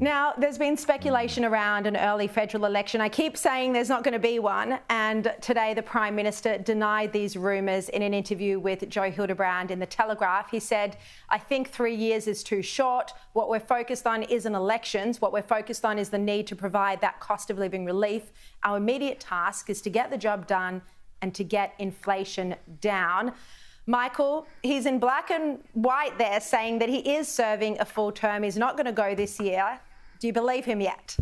Now, there's been speculation around an early federal election. I keep saying there's not going to be one. And today, the Prime Minister denied these rumours in an interview with Joe Hildebrand in The Telegraph. He said, I think 3 years is too short. What we're focused on isn't elections. What we're focused on is the need to provide that cost of living relief. Our immediate task is to get the job done and to get inflation down. Michael, he's in black and white there saying that he is serving a full term. He's not going to go this year. Do you believe him yet?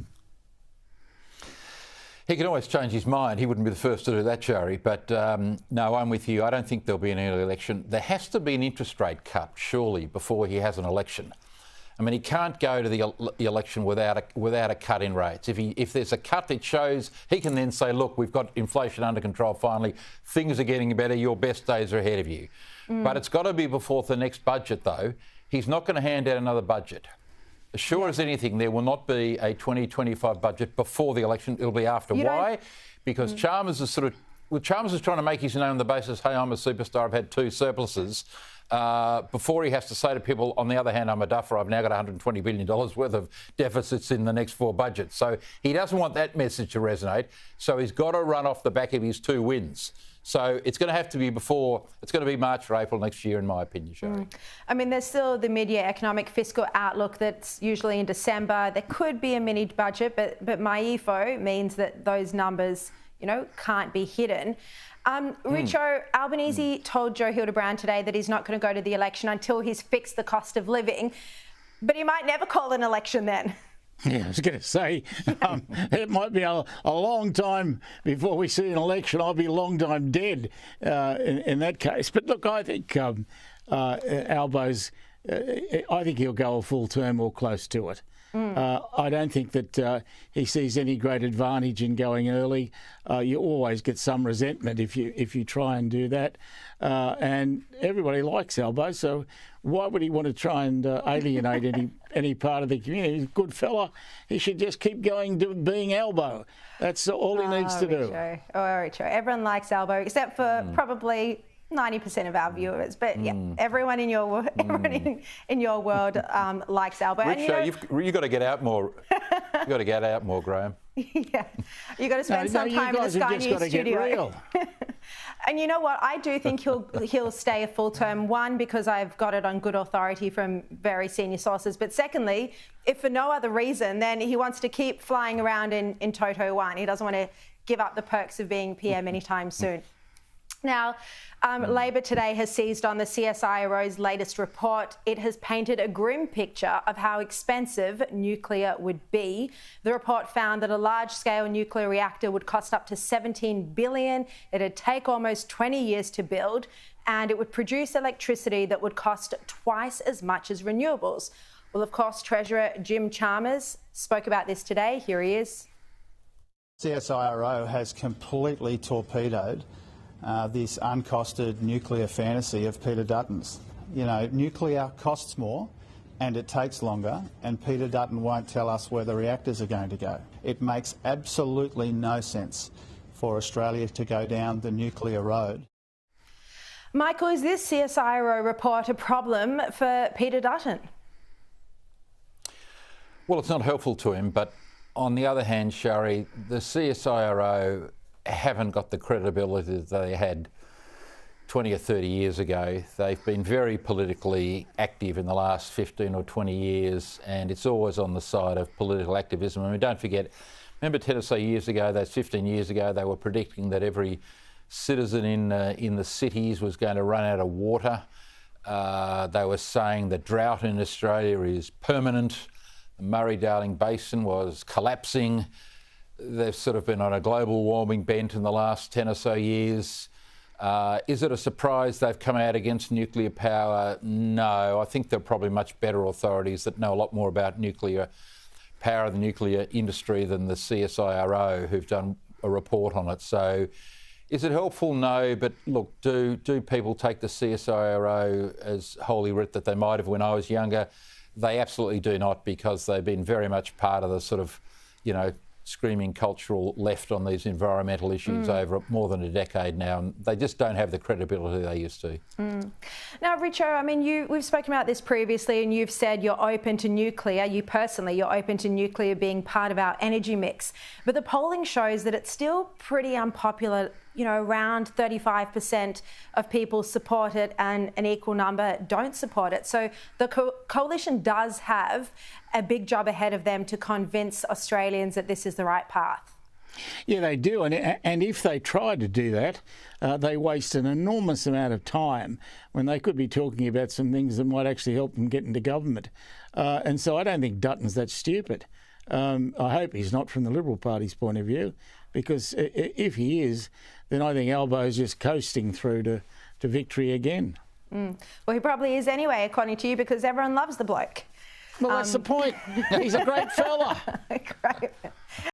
He can always change his mind. He wouldn't be the first to do that, Shari. But no, I'm with you. I don't think there'll be an early election. There has to be an interest rate cut, surely, before he has an election. I mean, he can't go to the election without a cut in rates. If there's a cut, it shows he can then say, look, we've got inflation under control finally. Things are getting better. Your best days are ahead of you. But it's got to be before the next budget, though. He's not going to hand out another budget. As sure as anything, there will not be a 2025 budget before the election. It'll be after. Why? Because Chalmers is Chalmers is trying to make his name on the basis, hey, I'm a superstar, I've had 2 surpluses. Before he has to say to people, on the other hand, I'm a duffer, I've now got $120 billion worth of deficits in the next 4 budgets. So he doesn't want that message to resonate. So he's got to run off the back of his 2 wins. So it's going to have to be it's going to be March or April next year, in my opinion, Shari. I mean, there's still the mid-year economic fiscal outlook that's usually in December. There could be a mini budget, but my EFO means that those numbers, can't be hidden. Richo, Albanese told Joe Hildebrand today that he's not going to go to the election until he's fixed the cost of living, but he might never call an election then. Yeah, I was going to say, it might be a long time before we see an election. I'll be a long time dead in that case. But look, I think Albo's, I think he'll go a full term or close to it. I don't think that he sees any great advantage in going early. You always get some resentment if you try and do that. And everybody likes Albo, so why would he want to try and alienate any part of the community? He's a good fella. He should just keep going being Albo. That's all he needs to do. Richo. Everyone likes Albo, except for probably 90% of our viewers, but yeah, everyone in your world likes Albo. Richo, you've got to get out more. You've got to get out more, Graham. Yeah, you got to spend some time in the Sky News studio. And you know what? I do think he'll stay a full term. One, because I've got it on good authority from very senior sources. But secondly, if for no other reason, then he wants to keep flying around in Toto 1. He doesn't want to give up the perks of being PM anytime soon. Now, Labor today has seized on the CSIRO's latest report. It has painted a grim picture of how expensive nuclear would be. The report found that a large-scale nuclear reactor would cost up to $17 billion. It'd take almost 20 years to build, and it would produce electricity that would cost twice as much as renewables. Well, of course, Treasurer Jim Chalmers spoke about this today. Here he is. CSIRO has completely torpedoed this uncosted nuclear fantasy of Peter Dutton's. Nuclear costs more and it takes longer, and Peter Dutton won't tell us where the reactors are going to go. It makes absolutely no sense for Australia to go down the nuclear road. Michael, is this CSIRO report a problem for Peter Dutton? Well, it's not helpful to him, but on the other hand, Shari, the CSIRO haven't got the credibility that they had 20 or 30 years ago. They've been very politically active in the last 15 or 20 years, and it's always on the side of political activism. I mean, don't forget, remember Tennessee years ago, that's 15 years ago, they were predicting that every citizen in the cities was going to run out of water. They were saying the drought in Australia is permanent. The Murray-Darling Basin was collapsing. They've sort of been on a global warming bent in the last 10 or so years. Is it a surprise they've come out against nuclear power? No. I think there are probably much better authorities that know a lot more about nuclear power, the nuclear industry, than the CSIRO, who've done a report on it. So is it helpful? No. But look, do people take the CSIRO as holy writ that they might have when I was younger? They absolutely do not, because they've been very much part of the sort of, screaming cultural left on these environmental issues over more than a decade now, and they just don't have the credibility they used to. Now, Richo, I mean, we've spoken about this previously, and you've said you're open to nuclear. You personally, you're open to nuclear being part of our energy mix. But the polling shows that it's still pretty unpopular. You know, around 35% of people support it and an equal number don't support it. So the coalition does have a big job ahead of them to convince Australians that this is the right path. Yeah, they do. And if they try to do that, they waste an enormous amount of time when they could be talking about some things that might actually help them get into government. And so I don't think Dutton's that stupid. I hope he's not from the Liberal Party's point of view, because if he is, then I think Albo's just coasting through to victory again. Well, he probably is anyway, according to you, because everyone loves the bloke. Well, that's the point. He's a great fella. Great.